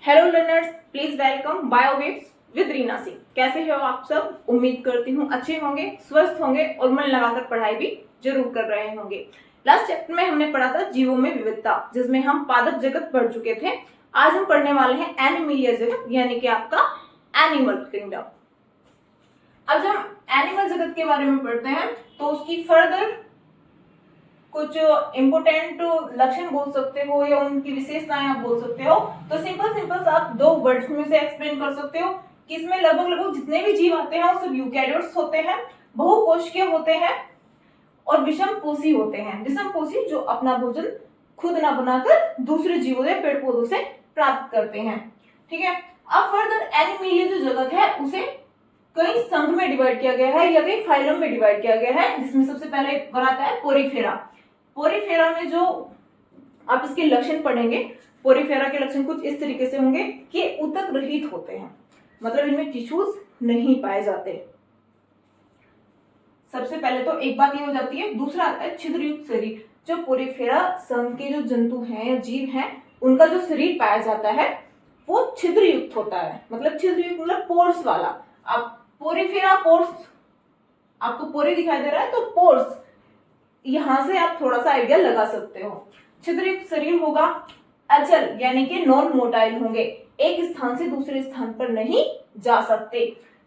Hello learners, please welcome Biowaves with Reena Singh. कैसे हो आप सब? उम्मीद करती हूँ अच्छे होंगे, स्वस्थ होंगे और मन लगाकर पढ़ाई भी जरूर कर रहे होंगे। लास्ट चैप्टर में हमने पढ़ा था जीवों में विविधता, जिसमें हम पादप जगत पढ़ चुके थे। आज हम पढ़ने वाले हैं एनिमलिया जगत, यानी कि आपका एनिमल किंगडम। अब जब हम एनिमल जगत के बारे में पढ़ते हैं तो उसकी फर्दर कुछ इंपोर्टेंट लक्षण बोल सकते हो या उनकी विशेषताएं आप बोल सकते हो। तो सिंपल आप दो वर्ड्स में से एक्सप्लेन कर सकते हो कि इसमें लगभग जितने भी जीव आते हैं वो सब यूकैरियोट्स होते हैं, बहुकोशिकीय होते हैं और विषमपोषी होते हैं। विषमपोषी जो अपना भोजन खुद ना बनाकर दूसरे जीवों या पेड़ पौधों से प्राप्त करते हैं। ठीक है, अब फर्दर एनिमलिया जो जगत है उसे कई संघ में डिवाइड किया गया है या कई फाइलम में डिवाइड किया गया है, जिसमें सबसे पहले बनाता है पोरीफेरा। पोरीफेरा में जो आप इसके लक्षण पढ़ेंगे, पोरीफेरा के लक्षण कुछ इस तरीके से होंगे कि ऊतक रहित होते हैं, मतलब इनमें टिश्यूज नहीं पाए जाते। सबसे पहले तो एक बात ये हो जाती है। दूसरा आता है छिद्रयुक्त शरीर। जो पोरीफेरा संघ के जो जंतु हैं या जीव हैं, उनका जो शरीर पाया जाता है वो छिद्रयुक्त होता है। मतलब छिद्रयुक्त मतलब पोर्स वाला। आप पोरीफेरा पोर्स, आपको पोरी दिखाई दे रहा है तो पोर्स, यहां से आप थोड़ा सा आइडिया लगा सकते हो। छिद्रयुक्त शरीर होगा, अचल यानी कि नॉन मोटाइल होंगे, एक स्थान से दूसरे स्थान पर नहीं जा सकते।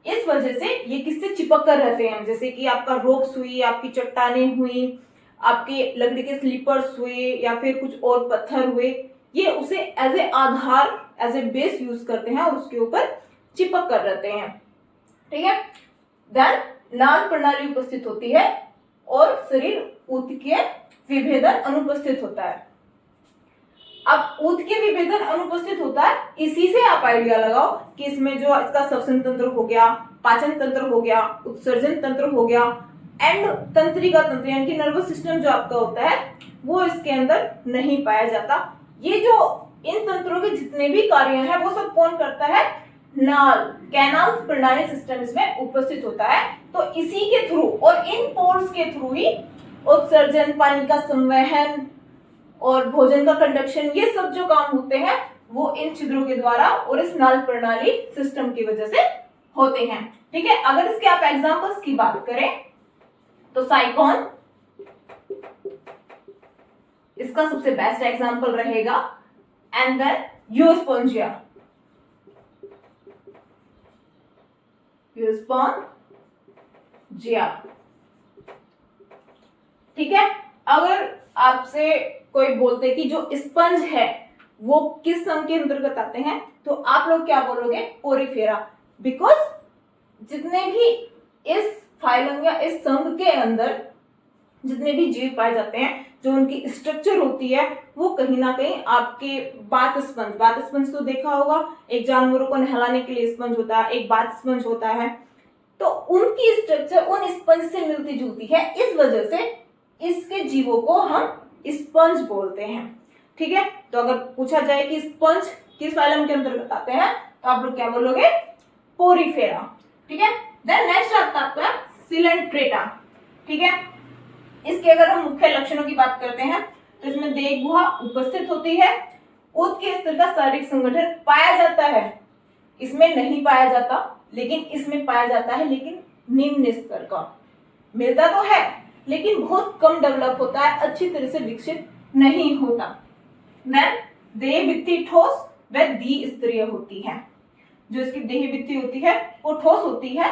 इस वजह से ये किससे चिपक कर रहते हैं, जैसे कि आपका रॉक्स हुई, आपकी चट्टानें हुई, आपके लकड़ी के स्लीपर्स हुए या फिर कुछ और पत्थर हुए, ये उसे as a aadhaar, as a base use करते हैं और उसके ऊपर चिपक कर रहते हैं। ठीक है, देन नाल प्रणाली उपस्थित होती है और शरीर ऊतकीय विभेदन अनुपस्थित होता है। अब ऊतकीय विभेदन अनुपस्थित होता है, इसी से आप आइडिया लगाओ कि इसमें जो इसका श्वसन तंत्र हो गया, पाचन तंत्र हो गया, उत्सर्जन तंत्र हो गया, एंड तंत्रिका तंत्र यानी कि नर्वस सिस्टम जो आपका होता है वो इसके अंदर नहीं पाया जाता। ये जो इन तंत्रों के जितने भी कार्य हैं वो सब कौन करता है? नाल, कैनाल प्रणाली सिस्टम इसमें उपस्थित होता है। तो इसी के थ्रू और इन पोर्स के थ्रू ही उत्सर्जन, पानी का संवहन और भोजन का कंडक्शन, ये सब जो काम होते हैं वो इन छिद्रों के द्वारा और इस नाल प्रणाली सिस्टम की वजह से होते हैं। ठीक है, अगर इसके आप एग्जांपल्स की बात करें तो साइकॉन इसका सबसे बेस्ट एग्जांपल रहेगा, एंड देन यूस्पोंजिया। ठीक है, अगर आपसे कोई बोलते कि जो स्पंज है वो किस संघ के अंतर्गत आते हैं, तो आप लोग क्या बोलोगे? पोरीफेरा। बिकॉज जितने भी इस फाइलम या इस संघ के अंदर जितने भी जीव पाए जाते हैं, जो उनकी स्ट्रक्चर होती है वो कहीं ना कहीं आपके बात स्पंज तो देखा होगा, एक जानवरों को नहलाने के लिए स्पंज होता है, एक बात स्पंज होता है, तो उनकी स्ट्रक्चर उन स्पंज से मिलती जुलती है। इस वजह से इसके जीवों को हम स्पंज बोलते हैं। ठीक है, तो अगर पूछा जाए कि स्पंज किस फाइलम के अंतर्गत आते हैं तो आप लोग क्या बोलोगे? पोरीफेरा। ठीक है, देन नेक्स्ट आता है आपका सिलेंट्रेटा। ठीक है, इसके अगर हम मुख्य लक्षणों की बात करते हैं तो इसमें देह गुहा उपस्थित होती है, ऊतकीय स्तर का शारीरिक संगठन पाया जाता है। इसमें नहीं पाया जाता, लेकिन इसमें पाया जाता है, लेकिन निम्न स्तर का। मिलता तो है लेकिन बहुत कम डेवलप होता है, अच्छी तरह से विकसित नहीं होता। देन देह भित्ति ठोस व द्विस्तरीय होती है। जो इसकी देह भित्ति होती है वो ठोस होती है,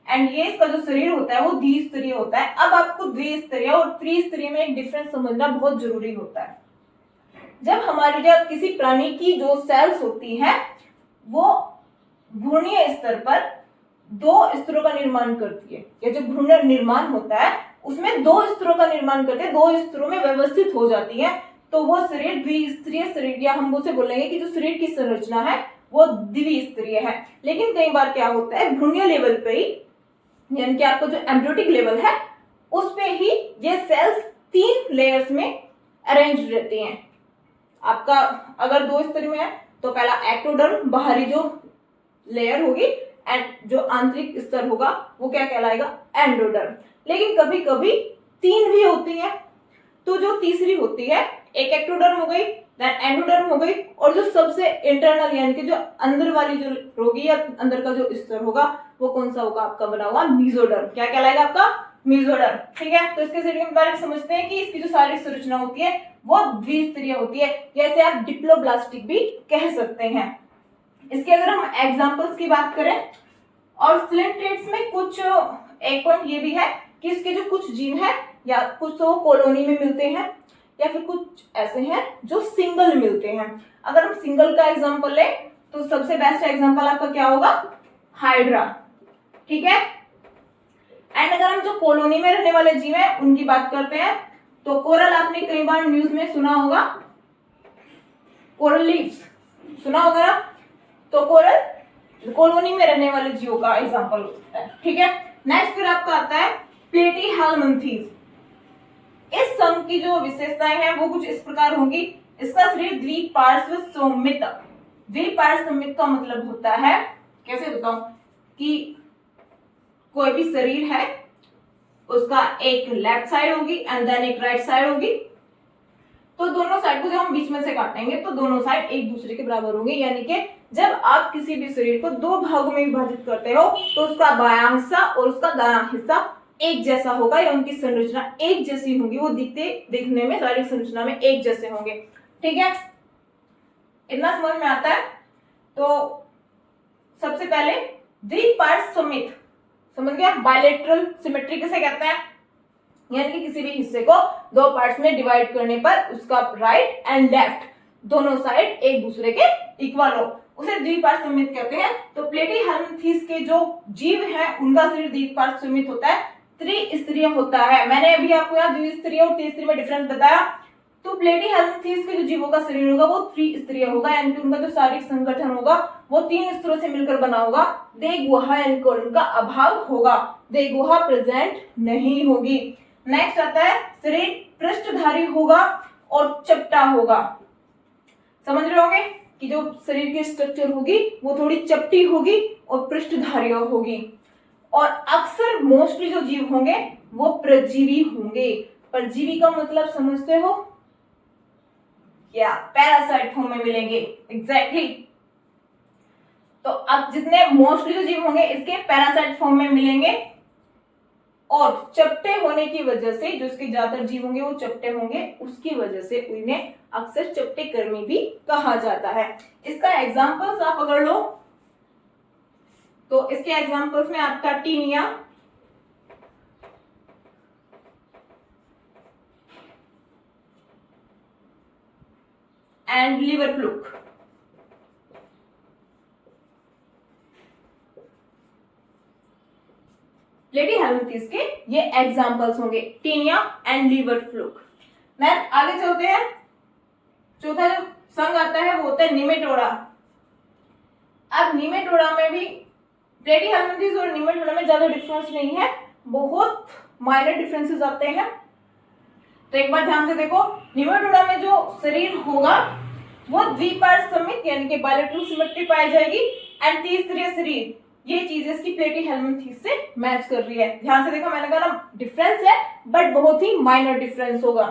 एंड ये इसका जो शरीर होता है वो द्विस्तरीय होता है। अब आपको द्विस्तरीय और त्रिस्तरीय में एक डिफरेंस समझना बहुत जरूरी होता है। जब किसी प्राणी की जो सेल्स होती है वो भ्रूणीय स्तर पर दो स्तरों का निर्माण करती है, या जो भ्रूण निर्माण होता है उसमें दो स्तरों का निर्माण करते हैं, दो स्तरों में व्यवस्थित हो जाती है, तो वो शरीर द्विस्तरीय शरीर, या हम उसे बोलेंगे कि जो शरीर की संरचना है वो द्विस्तरीय है। लेकिन कई बार क्या होता है, भ्रूणीय लेवल पे ही, यानी कि आपका जो एम्ब्रियोटिक लेवल है उस पे ही ये सेल्स 3 लेयर्स में अरेंज रहती हैं। आपका अगर 2 स्तरीय में है तो पहला एक्टोडर्म, बाहरी जो लेयर होगी, एंड जो आंतरिक स्तर होगा वो क्या कहलाएगा? एंडोडर्म। लेकिन कभी कभी 3 भी होती है, तो जो तीसरी होती है, एक एक्टोडर्म हो गई, देन एंडोडर्म हो गई, और जो सबसे इंटरनल यानी कि जो अंदर वाली जो होगी या अंदर का जो स्तर होगा वो कौन सा होगा आपका बना हुआ मीजोडर्म। क्या कहलाएगा आपका मीजोडर्म। ठीक है, तो इसके शरीर के बारे में समझते हैं कि इसकी जो शारीरिक संरचना होती है वो द्विस्तरीय होती है, जैसे आप डिप्लोब्लास्टिक भी कह सकते हैं। इसके अगर हम एग्जांपल्स की बात करें, और फ्लिंटेट्स में कुछ एक पॉइंट ये भी है कि इसके जो कुछ जीव है या कुछ तो कॉलोनी में मिलते हैं या फिर कुछ ऐसे हैं जो सिंगल मिलते हैं। अगर हम सिंगल का एग्जांपल लें तो सबसे बेस्ट एग्जांपल आपका क्या होगा, हाइड्रा। ठीक है, एंड अगर हम जो कॉलोनी में रहने वाले जीव हैं उनकी बात करते हैं तो कोरल, आपने कई बार न्यूज में सुना होगा, कोरल लीव्स सुना होगा ना, तो कोरल कॉलोनी में रहने वाले जीवों का एग्जांपल हो सकता है। ठीक है, नेक्स्ट फिर आपका आता है प्लेटीहेल्मिन्थीज। इस संघ की जो विशेषताएं हैं वो कुछ इस प्रकार होंगी। इसका शरीर द्विपार्श्व सममित। द्विपार्श्व सममित का मतलब होता है, कैसे बताऊं, कि कोई भी शरीर है उसका एक लेफ्ट साइड होगी एंड देन एक राइट साइड होगी, तो दोनों साइड को जब हम बीच में से काटेंगे तो दोनों साइड एक दूसरे के बराबर होंगे। यानी कि जब आप किसी भी शरीर को दो भागों में विभाजित करते हो तो उसका बायां हिस्सा और उसका दायां हिस्सा एक जैसा होगा या उनकी संरचना एक जैसी होगी, वो दिखने में शारीरिक संरचना में एक जैसे होंगे। ठीक है, इतना समझ में आता है। तो सबसे पहले द्विपार्श्व सममित, समझ गया, बायलैटरल सिमेट्री किसे कहते हैं, यानी कि किसी भी हिस्से को दो पार्ट्स में डिवाइड करने पर उसका राइट एंड लेफ्ट दोनों साइड एक दूसरे के इक्वल हो, उसे द्विपार्श्व सममित कहते हैं। तो प्लेटीहेल्मिन्थीज के जो जीव हैं उनका शरीर द्विपार्श्व सममित होता है, त्रिस्तरीय होता है। मैंने अभी आपको यहाँ द्विस्तरीय और त्रिस्तरीय में डिफरेंस बताया। तो प्लेटीहेल्मिन्थीज के जो जीवों का शरीर होगा वो त्रिस्तरीय होगा, यानी कि उनका जो शारीरिक संगठन होगा वो तीन स्तरों से मिलकर बना होगा। देह गुहा यानी कि उनका अभाव होगा, देह गुहा प्रेजेंट नहीं होगी। नेक्स्ट आता है शरीर पृष्ठधारी होगा और चपटा होगा। समझ रहे होंगे कि जो शरीर की स्ट्रक्चर होगी वो थोड़ी चपटी होगी और पृष्ठधारी होगी। और अक्सर मोस्टली जो जीव होंगे वो परजीवी होंगे। परजीवी का मतलब समझते हो क्या, पैरासाइट फॉर्म में मिलेंगे। एग्जैक्टली तो अब जितने मोस्टली जो जीव होंगे इसके पैरासाइट फॉर्म में मिलेंगे, और चपटे होने की वजह से जो इसके ज्यादातर जीव होंगे वो चपटे होंगे, उसकी वजह से उन्हें अक्सर चपटे कर्मी भी कहा जाता है। इसका एग्जांपल्स आप अगर लो तो इसके एग्जांपल्स में आपका taenia, and liver fluke. Platyhelminthes के ये एग्जांपल्स होंगे, taenia and liver fluke. Next आगे चलते हैं। चौथा जो संघ आता है वो होता है निमेटोडा। अब निमेटोडा में भी प्लेटीहेल्मिन्थीज और निमेटोडा में ज्यादा डिफरेंस नहीं है, बहुत माइनर डिफरेंसेस आते हैं। तो एक बार ध्यान से देखो, निमेटोडा में जो शरीर होगा वो द्विपार्श्व सममित यानी कि बायलैटरल सिमेट्री पाई जाएगी, एंड त्रिस्तरीय शरीर, ये चीज इसकी प्लेटीहेल्मिन्थीज से मैच कर रही है। ध्यान से देखो, मैंने कहा ना डिफरेंस है बट बहुत ही माइनर डिफरेंस होगा।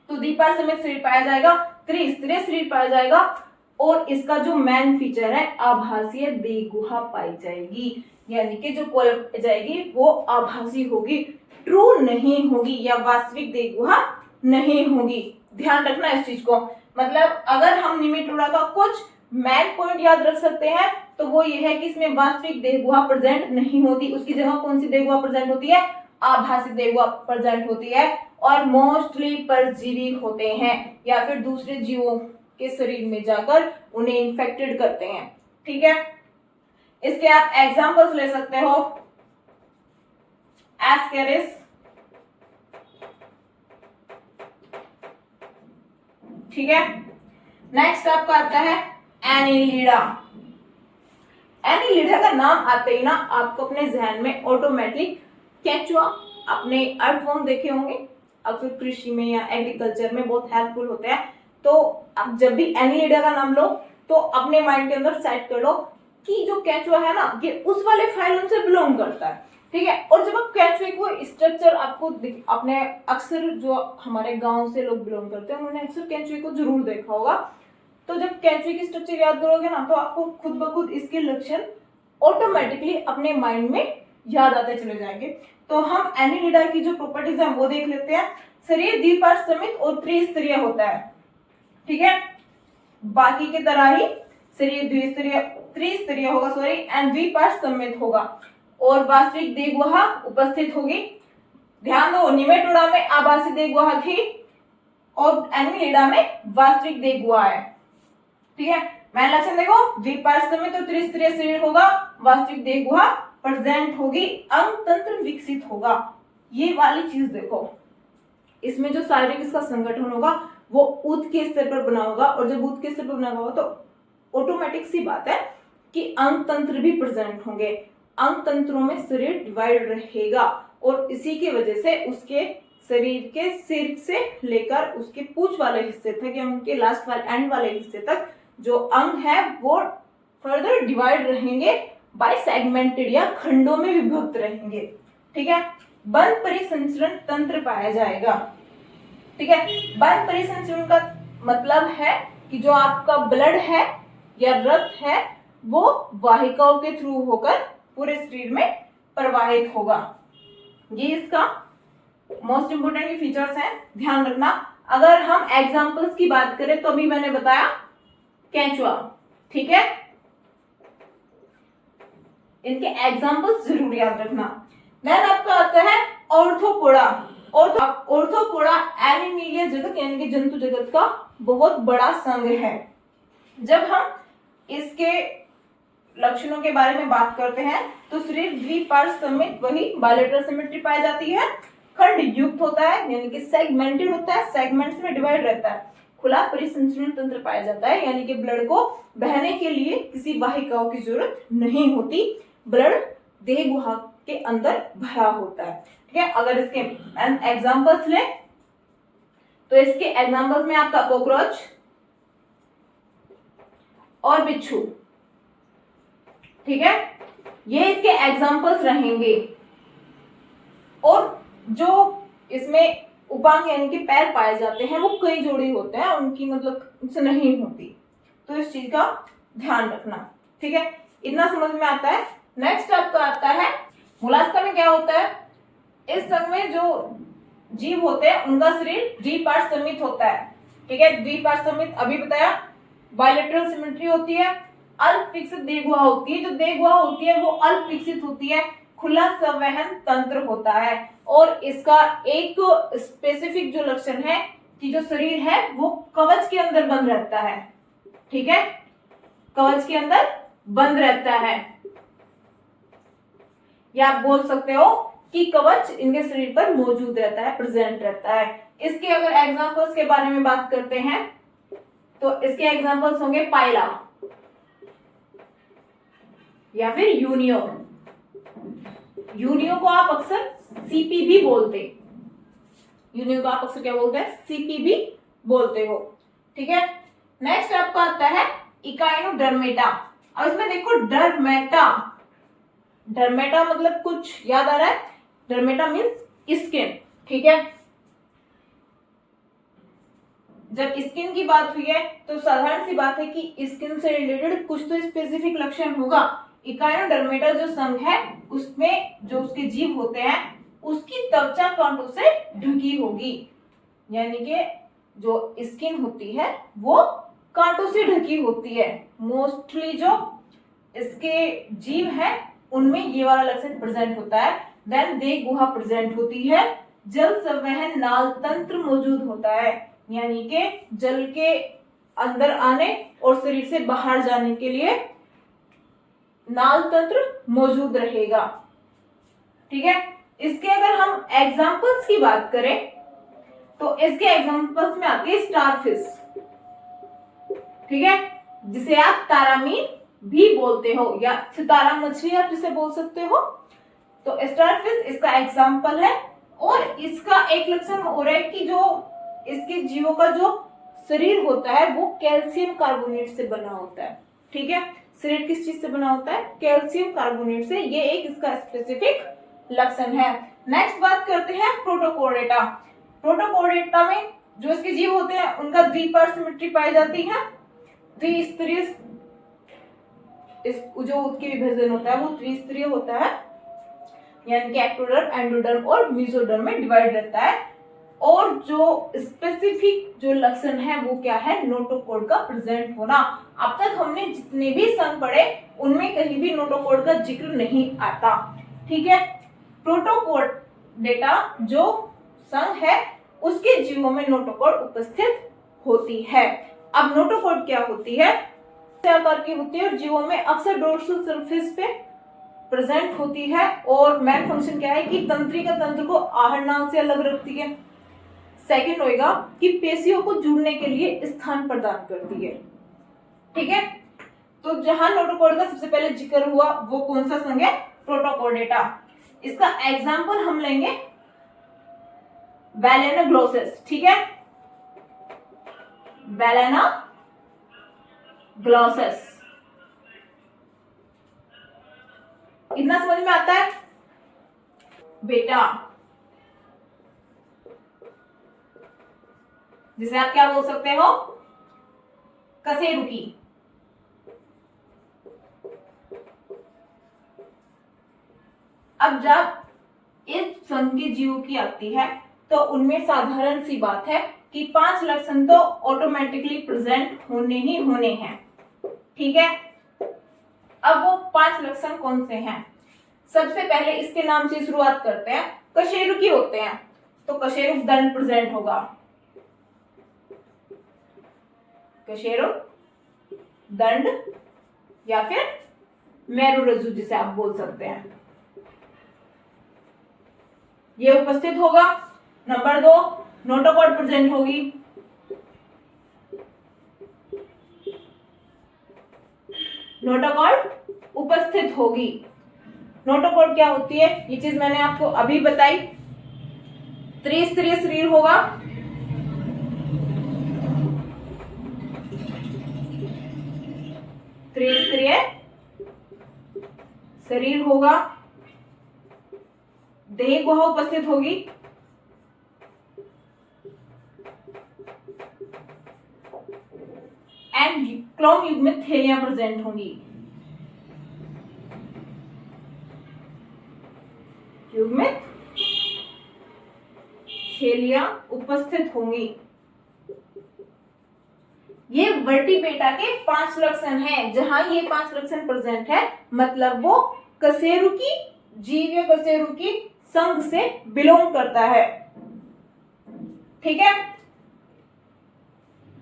तो द्विपार्श्व सममित शरीर पाया जाएगा, त्रिस्तरीय शरीर पाया जाएगा, और इसका जो मेन फीचर है आभासीय देह गुहा पाई जाएगी, यानी कि जो कोलम पाई जाएगी वो आभासी होगी, ट्रू नहीं होगी या वास्तविक देह गुहा नहीं होगी। ध्यान रखना इस चीज को। मतलब अगर हम निमेटोडा का कुछ मेन पॉइंट याद रख सकते हैं तो वो ये है कि इसमें वास्तविक देह गुहा प्रेजेंट नहीं होती, उसकी जगह कौन सी देह गुहा प्रेजेंट होती है, आभासी देह गुहा प्रेजेंट होती है, और मोस्टली परजीवी होते हैं या फिर दूसरे जीवों के शरीर में जाकर उन्हें इन्फेक्टेड करते हैं। ठीक है, इसके आप एग्जांपल्स ले सकते हो, एस्केरिस, ठीक है। नेक्स्ट आपका आता है एनीलिडा। एनीलिडा का नाम आते ही ना आपको अपने जहन में ऑटोमेटिक केंचुआ, अपने अर्थवर्म देखे होंगे, अक्सर कृषि में या एग्रीकल्चर में बहुत हेल्पफुल होते हैं। तो अब जब भी एनीलिडा का नाम लो तो अपने माइंड के अंदर सेट कर लो कि जो केंचुआ है ना ये उस वाले फाइलम से बिलोंग करता है। ठीक है। और जब आप केंचुए को स्ट्रक्चर आपको अपने अक्सर जो हमारे गांव से लोग बिलोंग करते हैं उन्होंने अक्सर केंचुए को जरूर देखा होगा। तो जब केंचुए की स्ट्रक्चर याद करोगे ना तो आपको खुद ब खुद इसके लक्षण ऑटोमेटिकली अपने माइंड में याद आते चले जाएंगे। तो हम एनिलिडा की जो प्रॉपर्टीज है वो देख लेते हैं। शरीर द्विपार्श्विक और त्रिस्तरीय होता है, ठीक है। बाकी की तरह ही शरीर त्रिस्तरीय होगा एंड द्विपार्श्विक होगा और वास्तविक देह गुहा उपस्थित होगी। ध्यान दो, निमेटोडा में आभासी देह गुहा थी और एनिलिडा में वास्तविक देह गुहा है, ठीक है। मैं लक्षण देखो, द्विपार्श्विक तो त्रिस्तरीय शरीर होगा, वास्तविक देह गुहा प्रेजेंट होगी, अंग तंत्र विकसित होगा। ये वाली चीज देखो, इसमें जो शारीरिक इसका संगठन होगा वो ऊत के स्तर पर बना होगा और जब ऊत के स्तर पर बना होगा तो ऑटोमेटिक सी बात है कि अंग तंत्र भी प्रेजेंट होंगे। अंग तंत्रों में शरीर डिवाइड रहेगा और इसी की वजह से उसके शरीर के सिर से लेकर उसके पूंछ वाले हिस्से तक या उनके लास्ट वाले एंड वाले हिस्से तक जो अंग है वो फर्दर डिवाइड रहेंगे बाय सेगमेंटेड या खंडों में विभक्त रहेंगे, ठीक है। बंद परिसंचरण तंत्र पाया जाएगा, ठीक है। बंद परिसंचरण का मतलब है कि जो आपका ब्लड है या रक्त है वो वाहिकाओं के थ्रू होकर पूरे शरीर में प्रवाहित होगा। ये इसका मोस्ट इंपोर्टेंट फीचर्स हैं, ध्यान रखना। अगर हम एग्जांपल्स की बात करें तो अभी मैंने बताया केंचुआ, ठीक है। इनके एग्जांपल्स जरूर याद रखना। देन आपका आता है ऑर्थोपोडा। ऑर्थोपोडा एनिमिलिया जगत यानी कि जंतु जगत का बहुत बड़ा संघ है। जब हम इसके लक्षणों के बारे में बात करते हैं तो शरीर द्विपार्श्विक वही बायलेटरल सिमेट्री पाई जाती है, खंड युक्त होता है यानी कि सेगमेंटेड होता है, सेगमेंट्स में डिवाइड रहता है, खुला परिसंचरण तंत्र पाया जाता है यानी कि ब्लड को बहने के लिए किसी वाहिकाओं की जरूरत नहीं होती, ब्लड देह गुहा के अंदर भरा होता है, ठीक है। अगर इसके एग्जांपल्स लें तो इसके एग्जांपल्स में आपका कॉकरोच और बिच्छू, ठीक है, ये इसके एग्जांपल्स रहेंगे। और जो इसमें उपांग यानी कि पैर पाए जाते हैं वो कई जोड़ी होते हैं, उनकी मतलब से नहीं होती, तो इस चीज का ध्यान रखना, ठीक है। इतना समझ में आता है। नेक्स्ट आपका आता है मोलास्का में क्या होता है। इस संघ में जो जीव होते हैं उनका शरीर द्विपार्श्विक होता है, ठीक है। द्विपार्श्विक अभी बताया, बायलेटरल सिमेट्री होती है, अल्प विकसित देह गुहा होती है। जो देह गुहा होती है वो अल्प विकसित होती है, खुला संवहन तंत्र होता है और इसका एक स्पेसिफिक जो लक्षण है कि जो शरीर है वो कवच के अंदर बंद रहता है, ठीक है, कवच के अंदर बंद रहता है, या आप बोल सकते हो कि कवच इनके शरीर पर मौजूद रहता है, प्रेजेंट रहता है। इसके अगर एग्जांपल्स के बारे में बात करते हैं तो इसके एग्जांपल्स होंगे पाइला या फिर यूनियो। यूनियो को आप अक्सर सीपी भी बोलते, यूनियो को आप अक्सर क्या बोलते हैं, सीपी भी बोलते हो, ठीक है। नेक्स्ट आपका आता है इकाइनोडर्मेटा। अब इसमें देखो डर्मेटा, डर्मेटा मतलब कुछ याद आ रहा है, डर्मेटा मीन्स स्किन, ठीक है। जब स्किन की बात हुई है तो साधारण सी बात है कि स्किन से रिलेटेड कुछ तो स्पेसिफिक लक्षण होगा। इकाइनोडर्मेटा जो संघ है उसमें जो उसके जीव होते हैं उसकी त्वचा कांटों से ढकी होगी, यानी कि जो स्किन होती है वो कांटों से ढकी होती है। मोस्टली जो इसके जीव है उनमें ये वाला लक्षण प्रेजेंट होता है। देन देह गुहा प्रेजेंट होती है, जल संवहन नाल तंत्र मौजूद होता है, यानी कि जल के अंदर आने और शरीर से बाहर जाने के लिए नाल तंत्र मौजूद रहेगा, ठीक है। इसके अगर हम एग्जांपल्स की बात करें तो इसके एग्जांपल्स में आती है स्टारफिश, ठीक है, जिसे आप तारामीन भी बोलते हो या सितारा मछली आप जिसे बोल सकते हो। तो स्टारफिश इसका एग्जांपल है और इसका एक लक्षण हो रहा है कि जो इसके जीवों का जो शरीर होता है वो कैल्शियम कार्बोनेट से बना होता है, ठीक है। शरीर किस चीज से बना होता है, कैल्शियम कार्बोनेट से। ये एक इसका स्पेसिफिक लक्षण है। नेक्स्ट बात करते हैं प्रोटोकोर्डेटा। प्रोटोकोर्डेटा में जो इसके जीव होते हैं उनका द्विपर सिमेट्री पाई जाती है। द्विस्तरीय, जो उसके विभाजन होता है वो त्रिस्तरीय होता है, यानी कि एक्टोडर्म, एंडोडर्म और मेसोडर्म में डिवाइड रहता है। और जो स्पेसिफिक जो लक्षण है वो क्या है, नोटोकॉर्ड का प्रेजेंट होना। अब तक हमने जितने भी संघ पढ़े उनमें कहीं भी नोटोकॉर्ड का जिक्र नहीं आता। ठीक है, प्रोटोकोर्डेटा जो संघ है उसके जीवों में नोटोकॉर्ड उपस्थित होती है। अब नोटोकॉर्ड क्या होती है, आकार की होती है और जीवों में अक्सर डोर्सल सरफेस पे प्रेजेंट होती है। और मेन फंक्शन क्या है कि तंत्रिका तंत्र को आहर नाल से अलग रखती है। सेकंड होएगा कि पेशियों को जुड़ने के लिए स्थान प्रदान करती है। ठीक है, तो जहां नोटोकॉर्ड का सबसे पहले जिक्र हुआ वो कौन सा संघ है, प्रोटोकोर्डेटा। इसका एग्जाम्पल हम लेंगे बैलेनोग्लोसस। ठीक है, बैलेनोग्लोसस, इतना समझ में आता है बेटा, जिसे आप क्या बोल सकते हो, कशेरुकी। अब जब इस संघ के जीवों की आती है तो उनमें साधारण सी बात है कि 5 लक्षण तो ऑटोमेटिकली प्रेजेंट होने ही होने हैं। ठीक है, अब वो 5 लक्षण कौन से हैं? सबसे पहले इसके नाम से शुरुआत करते हैं, कशेरुकी होते हैं तो कशेरुक दंड प्रेजेंट होगा, कशेरुक दंड या फिर मेरुरज्जु जिसे आप बोल सकते हैं, ये उपस्थित होगा। नंबर 2, नोटोकॉर्ड प्रेजेंट होगी। नोटोकॉर्ड उपस्थित होगी। नोटोकॉर्ड क्या होती है ये चीज मैंने आपको अभी बताई। त्रिस्तरीय शरीर होगा, त्रिस्तरीय शरीर होगा, देह गुहा उपस्थित होगी, एंड क्लोम युग में थैलियां प्रेजेंट होंगी। युग में थैलियां उपस्थित होंगी। ये वर्टिब्रेटा के 5 लक्षण हैं। जहां ये 5 लक्षण प्रेजेंट है मतलब वो कशेरुकी जीव या कशेरुकी संघ से बिलोंग करता है। ठीक है,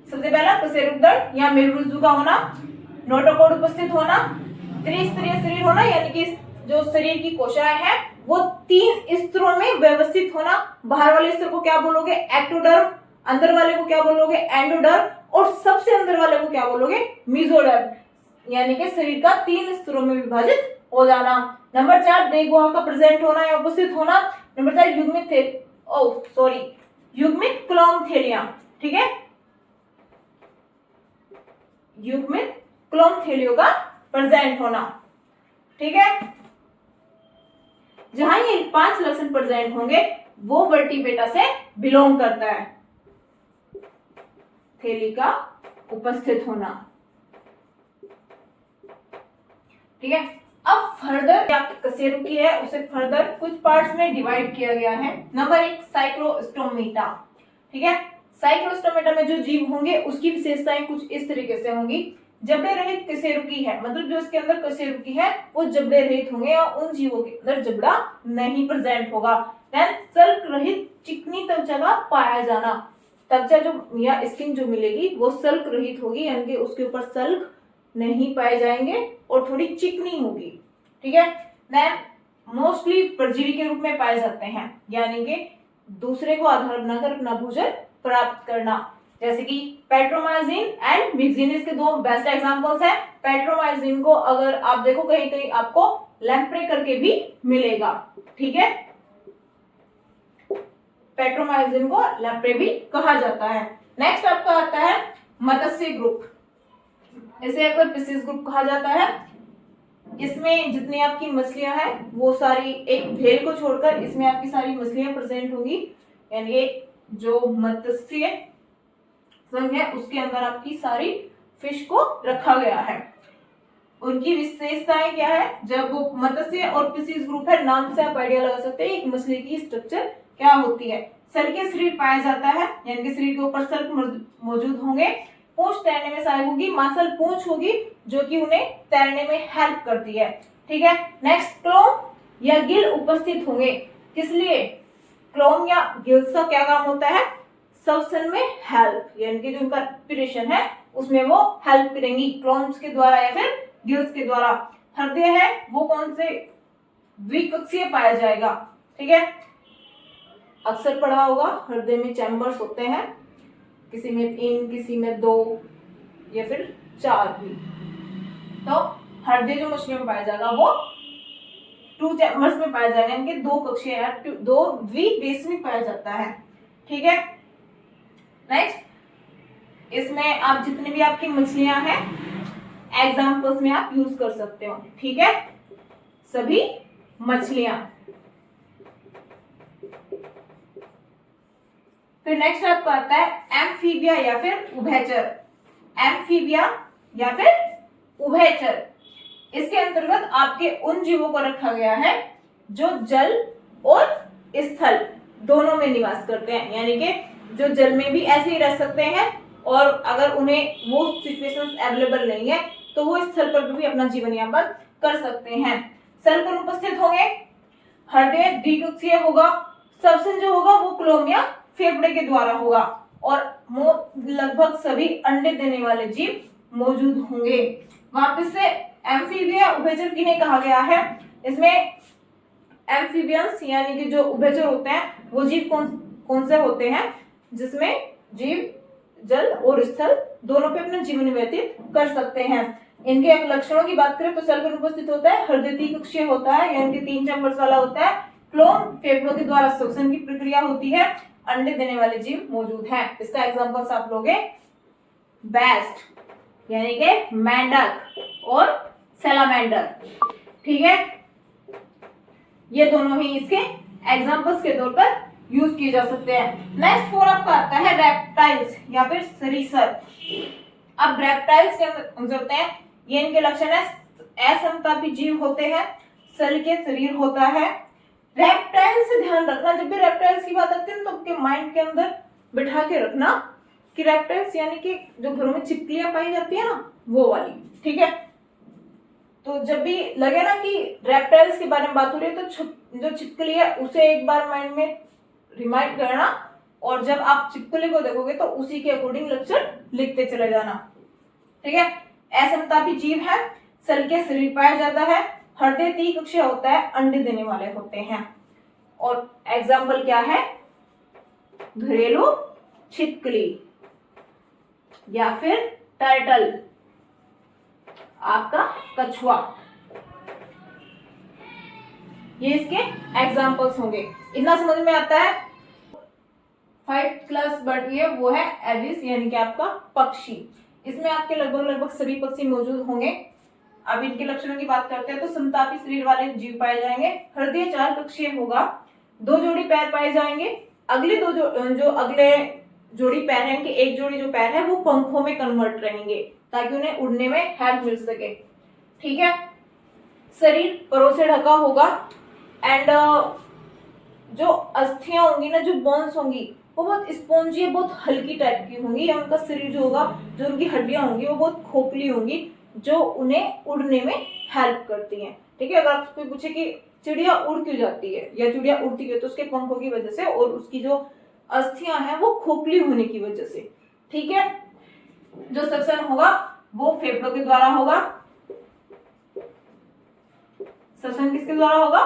सबसे पहला कशेरुक दंड या मेरुरज्जु का होना, नोटोकॉर्ड उपस्थित होना, त्रिस्तरीय शरीर होना यानी कि जो शरीर की कोशिकाएं हैं वो 3 स्तरों में व्यवस्थित होना। बाहर वाले स्तर को क्या बोलोगे, एक्टोडर्म, अंदर वाले को क्या बोलोगे, एंडोडर्म, और सबसे अंदर वाले को क्या बोलोगे, मेसोडर्म, यानी कि शरीर का 3 स्तरों में विभाजित हो जाना। नंबर 4, देह गुहा का प्रेजेंट होना या उपस्थित होना। नंबर 4, युग्मित क्लोम थैलियां। ठीक है, युग्मित क्लोम थैलियों का प्रेजेंट होना। ठीक है, जहां ये 5 लक्षण प्रेजेंट होंगे वो वर्टिब्रेटा से बिलोंग करता है। थैली का उपस्थित होना। ठीक है, अब फर्दर क्या कशेरुकी है उसे फर्दर कुछ पार्ट्स में डिवाइड किया गया है। Number 1, Cyclostomata. ठीक है, साइक्लोस्टोमेटा में जो जीव होंगे उसकी विशेषताएं कुछ इस तरीके से होंगी। जबड़े रहित कशेरुकी है, मतलब जो इसके अंदर कशेरुकी है वो जबड़े रहित होंगे और उन जीवों के अंदर जबड़ा नहीं प्रेजेंट होगा। देन सल्क रहित चिकनी त्वचा का पाया जाना, त्वचा जो या स्किन जो मिलेगी वो सल्क रहित होगी, यानी कि उसके ऊपर सल्क नहीं पाए जाएंगे और थोड़ी चिकनी होगी। ठीक है, देन मोस्टली परजीवी के रूप में पाए जाते हैं, यानी कि दूसरे को आधार बनाकर अपना भोजन प्राप्त करना, जैसे कि पेट्रोमाइजिन एंड मिक्सिन इसके 2 बेस्ट एग्जांपल्स हैं। पेट्रोमाइजिन को अगर आप देखो कहीं कहीं आपको लैम्प्रे करके भी मिलेगा। ठीक है, पेट्रोमाइजिन को लैम्प्रे भी कहा जाता है। नेक्स्ट आपका आता है मत्स्य ग्रुप, इसे अक्सर फिशिस ग्रुप कहा जाता है। इसमें जितनी आपकी मछलियां हैं वो सारी, एक व्हेल को छोड़कर इसमें आपकी सारी मछलियां प्रेजेंट होंगी। यानी जो मत्स्य संघ है उसके अंदर आपकी सारी फिश को रखा गया है। उनकी विशेषताएं क्या है, जब वो मत्स्य और फिशिस ग्रुप है, नाम से आप आइडिया लगा सकते हैं एक मछली की स्ट्रक्चर क्या होती है। सर के शरीर पाया जाता है, यानी कि शरीर के ऊपर सर मौजूद होंगे। पूंछ तैरने में सहायक होगी, मांसल पूंछ होगी जो कि उन्हें तैरने में हेल्प करती है। ठीक है, नेक्स्ट क्लोम या गिल उपस्थित होंगे। किस लिए? क्लोम या गिल्स का क्या काम होता है? श्वसन में हेल्प, यानी कि जो उनका रेस्पिरेशन है उसमें वो हेल्प करेंगी क्लोम्स के द्वारा या फिर गिल्स के द्वारा। हृदय है वो कौन से द्विकक्षीय पाया जाएगा। ठीक है, अक्सर पढ़ा होगा हृदय में चैम्बर्स होते हैं, किसी में 3, किसी में 2 या फिर 4 भी। तो हृदय जो मछलियों में पाया जाएगा वो 2 चैम्बर्स में पाया जाएगा, यानी कि 2 कक्षीय या 2 द्विबेस में पाया जाता है। ठीक है, नेक्स्ट इसमें आप जितनी भी आपकी मछलियां हैं एग्जाम्पल्स में आप यूज कर सकते हो। ठीक है, सभी मछलियां। फिर नेक्स्ट आपका आता है एम्फीबिया या फिर उभयचर। एम्फीबिया या फिर उभयचर, इसके अंतर्गत आपके उन जीवों को रखा गया है जो जल और स्थल दोनों में निवास करते हैं, यानी कि जो जल में भी ऐसे ही रह सकते हैं और अगर उन्हें वो सिचुएशंस अवेलेबल नहीं है तो वो स्थल पर भी अपना जीवन यापन कर सकते हैं। सल्कन उपस्थित होंगे, हृदय द्विकक्षीय होगा, श्वसन जो होगा वो क्लोम या फेफड़े के द्वारा होगा और लगभग सभी अंडे देने वाले जीव मौजूद होंगे। वापस से एम्फीबिया उभयचर किन्हें कहा गया है? इसमें एम्फीबियंस यानी कि जो उभयचर होते हैं वो जीव कौन से होते हैं? जिसमें जीव जल और स्थल दोनों पे अपना जीवन व्यतीत कर सकते हैं। इनके लक्षणों की बात करें तो सल्कन उपस्थित होता है, हृदय द्विकक्षीय होता है यानी कि 3 चैम्बर्स वाला होता है, क्लोम फेफड़ों के द्वारा श्वसन की प्रक्रिया होती है, अंडे देने वाले जीव मौजूद हैं। इसका एग्जांपल्स आप लोगे बेस्ट यानी कि मेंढक और सैलामेंडर। ठीक है, ये दोनों ही इसके एग्जांपल्स के तौर पर यूज किए जा सकते हैं। नेक्स्ट 4 आपका आता है रेप्टाइल्स या फिर सरीसर। अब रेप्टाइल्स के अंदर होते हैं, ये इनके लक्षण है असमतापी जीव होते हैं, सल के शरीर होता है। रेप्टाइल से ध्यान रखना, जब भी रेप्टाइल्स की बात आती है तो आपके माइंड के अंदर बिठा के रखना कि रेप्टाइल्स यानी कि जो घरों में छिपकलियां पाई जाती है ना वो वाली। ठीक है, तो जब भी लगे ना कि रेप्टाइल्स के बारे में बात हो रही है तो जो छिपकली है उसे एक बार माइंड में रिमाइंड करना और जब आप छिपकली को देखोगे तो उसी के अकॉर्डिंग लक्षण लिखते चले जाना। ठीक है, असमतापी जीव है, सल के शरीर पाया जाता है, हृदय द्विकक्षीय होता है, अंडे देने वाले होते हैं। और एग्जाम्पल क्या है? घरेलू छिपकली या फिर टर्टल, आपका कछुआ, ये इसके एग्जाम्पल्स होंगे। इतना समझ में आता है। 5th क्लास बर्ड ये वो है एविस यानी कि आपका पक्षी। इसमें आपके लगभग सभी पक्षी मौजूद होंगे। अब इनके लक्षणों की बात करते हैं तो समतापी शरीर वाले जीव पाए जाएंगे, हृदय 4 कक्षीय होगा, 2 जोड़ी पैर पाए जाएंगे, अगले अगले जोड़ी पैर है, एक जोड़ी जो पैर है वो पंखों में कन्वर्ट रहेंगे ताकि उन्हें उड़ने में हेल्प मिल सके। ठीक है, शरीर परों से ढका होगा एंड जो अस्थियां होंगी ना, जो बोन्स होंगी वो बहुत स्पॉन्जी, बहुत हल्की टाइप की होंगी, या उनका शरीर जो होगा, जो उनकी हड्डियां होंगी वो बहुत खोखली होंगी जो उन्हें उड़ने में हेल्प करती हैं। ठीक है, अगर आप कोई पूछे कि चिड़िया उड़ क्यों जाती है या चिड़िया उड़ती है तो उसके पंखों की वजह से और उसकी जो अस्थियां हैं वो खोखली होने की वजह से। ठीक है, जो श्वसन होगा वो फेफड़ों के द्वारा होगा। श्वसन किसके द्वारा होगा?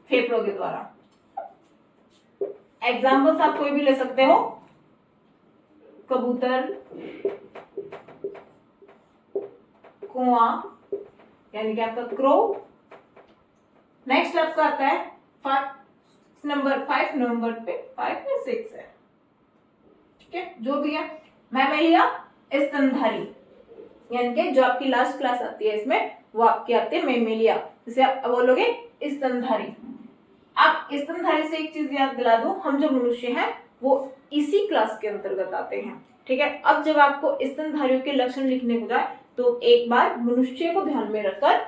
फेफड़ों के द्वारा। एग्जाम्पल्स आप कोई भी ले सकते हो, कबूतर, कुआं यानी कि आपका क्रो। नेक्स्ट आपका आता है 5 नंबर पे 5 या 6 है, ठीक है, जो भी है। मैमेलिया स्तनधारी, यानी कि जो आपकी लास्ट क्लास आती है इसमें वो आपकी आती है मैमेलिया, जिसे आप बोलोगे स्तनधारी। आप स्तनधारी से एक चीज याद दिला दूं, हम जो मनुष्य हैं वो इसी क्लास के अंतर्गत आते हैं, ठीक है। अब जब आपको स्तनधारियों के लक्षण लिखने को जाए तो एक बार मनुष्य को ध्यान में रखकर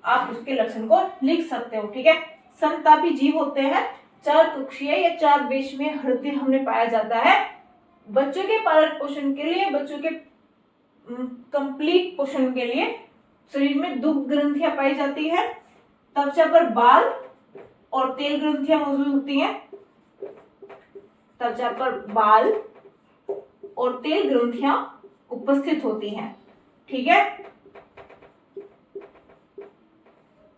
आप उसके लक्षण को लिख सकते हो, ठीक है। समतापी जीव होते हैं, 4 कक्षीय या 4 वेश में हृदय हमने पाया जाता है। बच्चों के पालन पोषण के लिए, बच्चों के कंप्लीट पोषण के लिए शरीर में दुग्ध ग्रंथियां पाई जाती है। त्वचा पर बाल और तेल ग्रंथियां मौजूद होती हैं। त्वचा पर बाल और तेल ग्रंथियां उपस्थित होती हैं, ठीक है।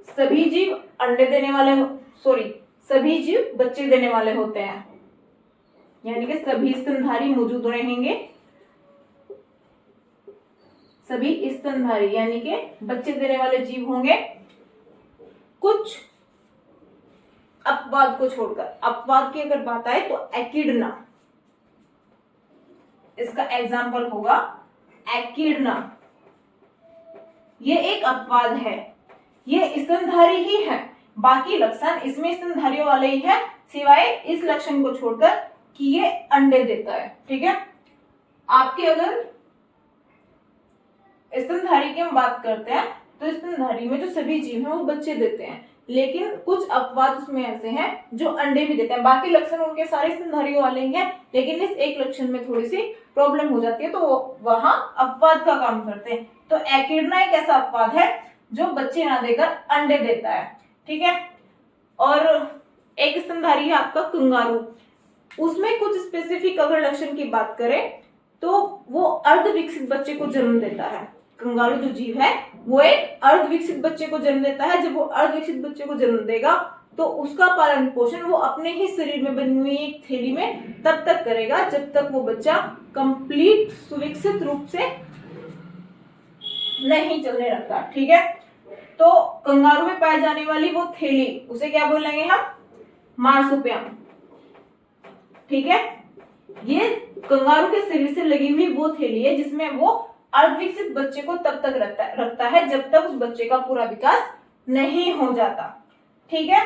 सभी जीव अंडे देने वाले, सभी जीव बच्चे देने वाले होते हैं, यानी कि सभी स्तनधारी मौजूद रहेंगे। सभी स्तनधारी यानी कि बच्चे देने वाले जीव होंगे। कुछ अपवाद को छोड़कर, अपवाद की अगर बात आए तो एकिडना, इसका एग्जाम्पल होगा एकिडना। ये एक अपवाद है, ये स्तनधारी ही है, बाकी लक्षण इसमें स्तनधारियों वाले ही है, सिवाय इस लक्षण को छोड़कर कि ये अंडे देता है, ठीक है। आपके अगर स्तनधारी की हम बात करते हैं तो स्तनधारी में जो सभी जीव हैं वो बच्चे देते हैं, लेकिन कुछ अपवाद उसमें ऐसे हैं जो अंडे भी देते हैं। बाकी लक्षण उनके सारे स्तनधारियों वाले ही हैं, लेकिन इस एक लक्षण में थोड़ी सी प्रॉब्लम हो जाती है, तो वो वहां अपवाद का काम करते हैं। तो एकिडना एक ऐसा अपवाद है जो बच्चे ना देकर अंडे देता है, ठीक है। और एक स्तनधारी है आपका कंगारू, उसमें कुछ स्पेसिफिक अगर लक्षण की बात करें तो वो अर्ध विकसित बच्चे को जन्म देता है। कंगारू जो जीव है वो एक अर्ध विकसित बच्चे को जन्म देता है। जब वो अर्ध विकसित बच्चे को जन्म देगा तो उसका पालन पोषण वो अपने ही शरीर में बनी हुई एक थैली में तब तक करेगा जब तक वो बच्चा कंप्लीट सुविकसित रूप से नहीं चलने लगता, ठीक है। तो कंगारू में पाई जाने वाली वो थैली, उसे क्या बोलेंगे हम? मार्सुपियम, ठीक है। ये कंगारू के शरीर से लगी हुई वो थैली है जिसमें वो अर्धविकसित बच्चे को तब तक रखता है जब तक उस बच्चे का पूरा विकास नहीं हो जाता, ठीक है।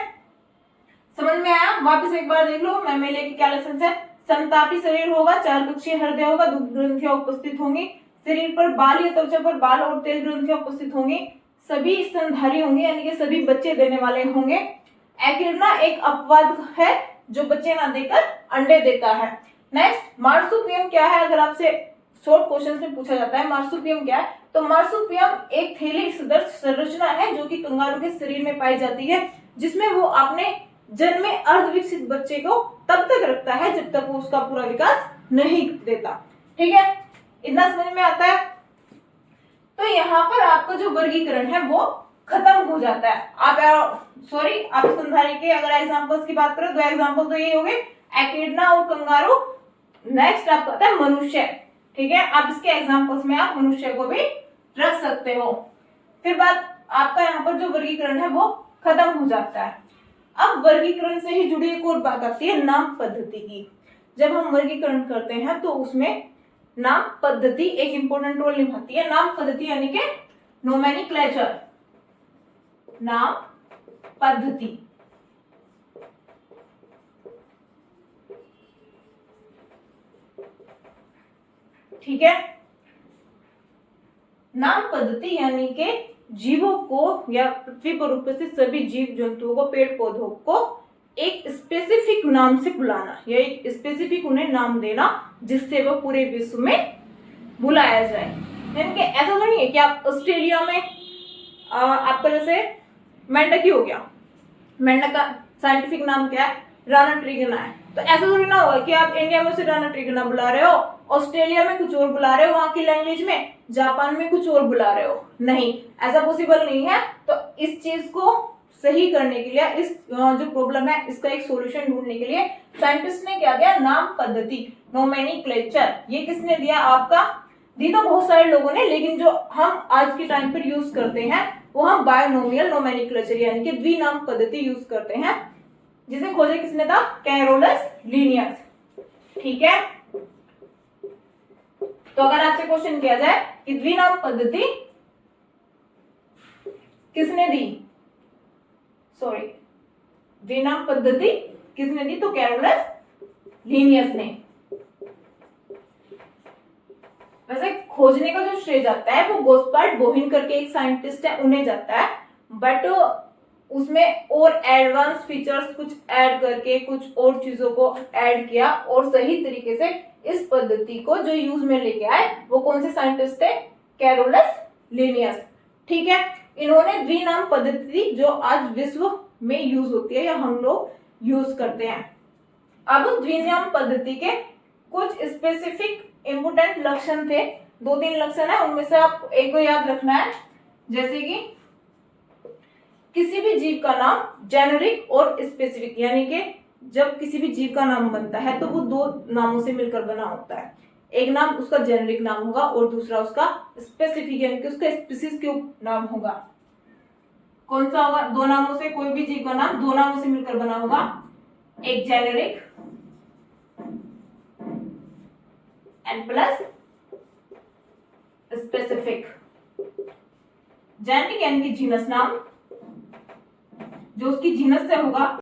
समझ में आया? वापस एक बार देख लो मैमेलिया के क्या लक्षण है। समतापी शरीर होगा, 4 कक्षीय हृदय होगा, दुग्ध ग्रंथियां उपस्थित होंगी, शरीर पर बाल या त्वचा पर बाल और तेल ग्रंथियां उपस्थित होंगी, सभी स्तनधारी होंगे यानी कि सभी बच्चे देने वाले होंगे। एकिडना एक अपवाद है जो बच्चे ना देकर अंडे देता है। नेक्स्ट मार्सुपियम क्या है? अगर आपसे शॉर्ट क्वेश्चन में पूछा जाता है मार्सुपियम क्या है, तो मार्सुपियम एक थैली सदृश संरचना है जो कि कंगारू के शरीर में पाई जाती है, जिसमें वो अपने जन्म में अर्धविकसित बच्चे को तब तक रखता है जब तक वो उसका पूरा विकास नहीं देता, ठीक है। इतना समझ में आता है? तो यहाँ पर आपका जो वर्गीकरण है वो खत्म हो जाता है। आप स्तनधारी के अगर एग्जांपल्स की बात करें, 2 एग्जांपल तो यही हो गए, एकिडना और कंगारू। नेक्स्ट आपका आता है मनुष्य, ठीक है। आप इसके एग्जांपल्स में आप मनुष्य को भी रख सकते हो। फिर बात आपका यहाँ पर जो वर्गीकरण है वो खत्म हो जाता है। अब वर्गीकरण से ही जुड़ी एक और बात आती है नाम पद्धति की। जब हम वर्गीकरण करते हैं तो उसमें नाम पद्धति एक इंपॉर्टेंट रोल निभाती है। नाम पद्धति यानी कि नोमेनक्लेचर, नाम पद्धति, ठीक है। नाम पद्धति यानी कि जीवों को या पृथ्वी पर उपस्थित सभी जीव जंतुओं को, पेड़ पौधों को एक स्पेसिफिक नाम से बुलाना या एक स्पेसिफिक उन्हें नाम देना जिससे वो पूरे विश्व में बुलाया जाए। यानी कि ऐसा तो नहीं है कि आप ऑस्ट्रेलिया में आपका जैसे मेंढक ही हो गया, मेंढक का साइंटिफिक नाम क्या है? राना ट्रिगना है। तो ऐसा तो नहीं ना होगा कि आप इंडिया में उसे राना ट्रिगना बुला रहे हो, ऑस्ट्रेलिया में कुछ और बुला रहे हो वहां की लैंग्वेज में, जापान में कुछ और बुला रहे हो, नहीं, ऐसा पॉसिबल नहीं है। तो इस चीज को सही करने के लिए, इस जो प्रॉब्लम है इसका एक सॉल्यूशन ढूंढने के लिए साइंटिस्ट ने क्या दिया? नाम पद्धति, नोमेनक्लेचर। ये किसने दिया? आपका दी तो बहुत सारे लोगों ने, लेकिन जो हम आज के टाइम पर यूज करते हैं वो हम बायोनोमियल नोमेनक्लेचर यानी कि द्विनाम पद्धति यूज करते हैं, जिसे खोजा किसने था? कैरोलस लिनियस, ठीक है। तो अगर आपसे क्वेश्चन किया जाए कि द्विनाम पद्धति किसने दी, सॉरी द्विनाम पद्धति किसने दी, तो कैरोलस लीनियस ने। वैसे खोजने का जो श्रेय जाता है वो गोस्पार्ड बोहिन करके एक साइंटिस्ट है, उन्हें जाता है, बट उसमें और एडवांस फीचर्स कुछ ऐड करके कुछ और चीजों को ऐड किया और सही तरीके से इस पद्धति को जो यूज में लेके आए वो कौन से साइंटिस्ट थे, कैरोलस लीनियस। ठीक है, इन्होंने द्विनाम पद्धति जो आज विश्व में यूज होती है या हम लोग यूज करते हैं। अब उस द्विनाम पद्धति के कुछ स्पेसिफिक इंपोर्टेंट लक्षण थे, 2-3 लक्षण है, उनमें से आप एक को याद रखना है, जैसे कि किसी भी जीव का नाम जेनेरिक और स्पेसिफिक, यानी कि जब किसी भी जीव का नाम बनता है तो वो 2 नामों से मिलकर बना होता है। एक नाम उसका जेनेरिक नाम होगा और दूसरा उसका स्पेसिफिक यानी कि उसका स्पीशीज के नाम होगा। कौन सा होगा, 2 नामों से, कोई भी जीव का नाम 2 नामों से मिलकर बना होगा, एक generic and plus specific. Generic यानी कि जीनस नाम जो उसकी जीनस से होगा,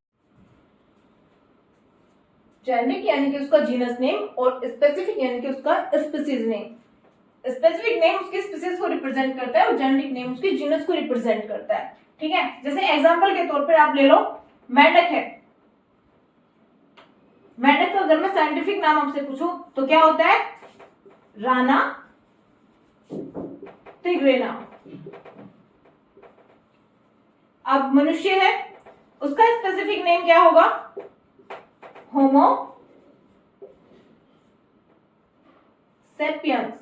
जेनेरिक यानी कि उसका जीनस नेम, और स्पेसिफिक यानी कि उसका स्पीशीज नेम। स्पेसिफिक नेम उसकी स्पीशीज को रिप्रेजेंट करता है और जेनेरिक नेम उसकी जीनस को रिप्रेजेंट करता है। ठीक है, जैसे एग्जांपल के तौर पर आप ले लो, मेंढक है, मेंढक का अगर मैं साइंटिफिक नाम आपसे पूछूं तो क्या होता है, राना तिग्रेना। अब मनुष्य है, उसका स्पेसिफिक नेम क्या होगा, होमो सेपियंस।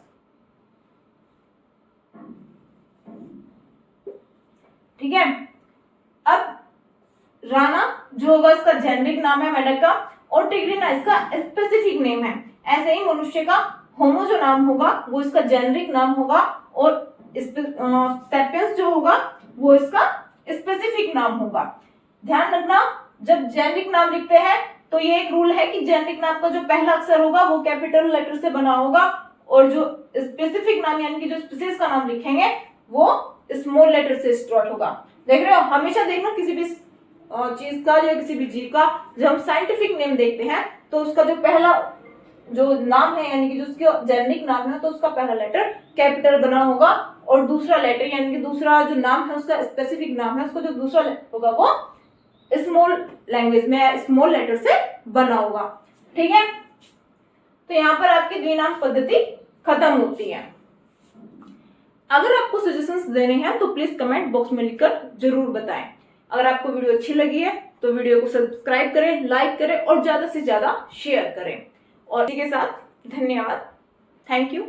ठीक है, अब राना जो होगा इसका जेनेरिक नाम है मेंढक का, और टिग्रिना इसका स्पेसिफिक नेम है। ऐसे ही मनुष्य का होमो जो नाम होगा वो इसका जेनेरिक नाम होगा, और सेपियंस जो होगा वो इसका स्पेसिफिक नाम होगा। ध्यान रखना, जब जेनेरिक नाम लिखते हैं तो ये एक रूल है कि जेनेरिक नाम का जो पहला अक्षर होगा वो कैपिटल लेटर से बना होगा, और जो स्पेसिफिक नाम यानी कि जो स्पीशीज का नाम लिखेंगे वो स्मॉल लेटर से स्टार्ट होगा। देख रहे हो, हमेशा देखना किसी भी चीज का या किसी भी जीव का जब हम साइंटिफिक नेम देखते हैं तो उसका जो पहला जो नाम है यानी कि जो उसका जेनेरिक नाम है तो उसका पहला लेटर कैपिटल बना होगा, और दूसरा लेटर यानी कि दूसरा जो नाम है उसका स्पेसिफिक नाम है उसका जो दूसरा लेटर होगा वो स्मॉल लैंग्वेज में स्मॉल लेटर से बना होगा। ठीक है, तो यहाँ पर आपकी द्विनाम पद्धति खत्म होती है। अगर आपको सजेशंस देने हैं तो प्लीज कमेंट बॉक्स में लिखकर जरूर बताएं। अगर आपको वीडियो अच्छी लगी है तो वीडियो को सब्सक्राइब करें, लाइक करें और ज्यादा से ज्यादा शेयर करें। और इसी के साथ धन्यवाद, थैंक यू।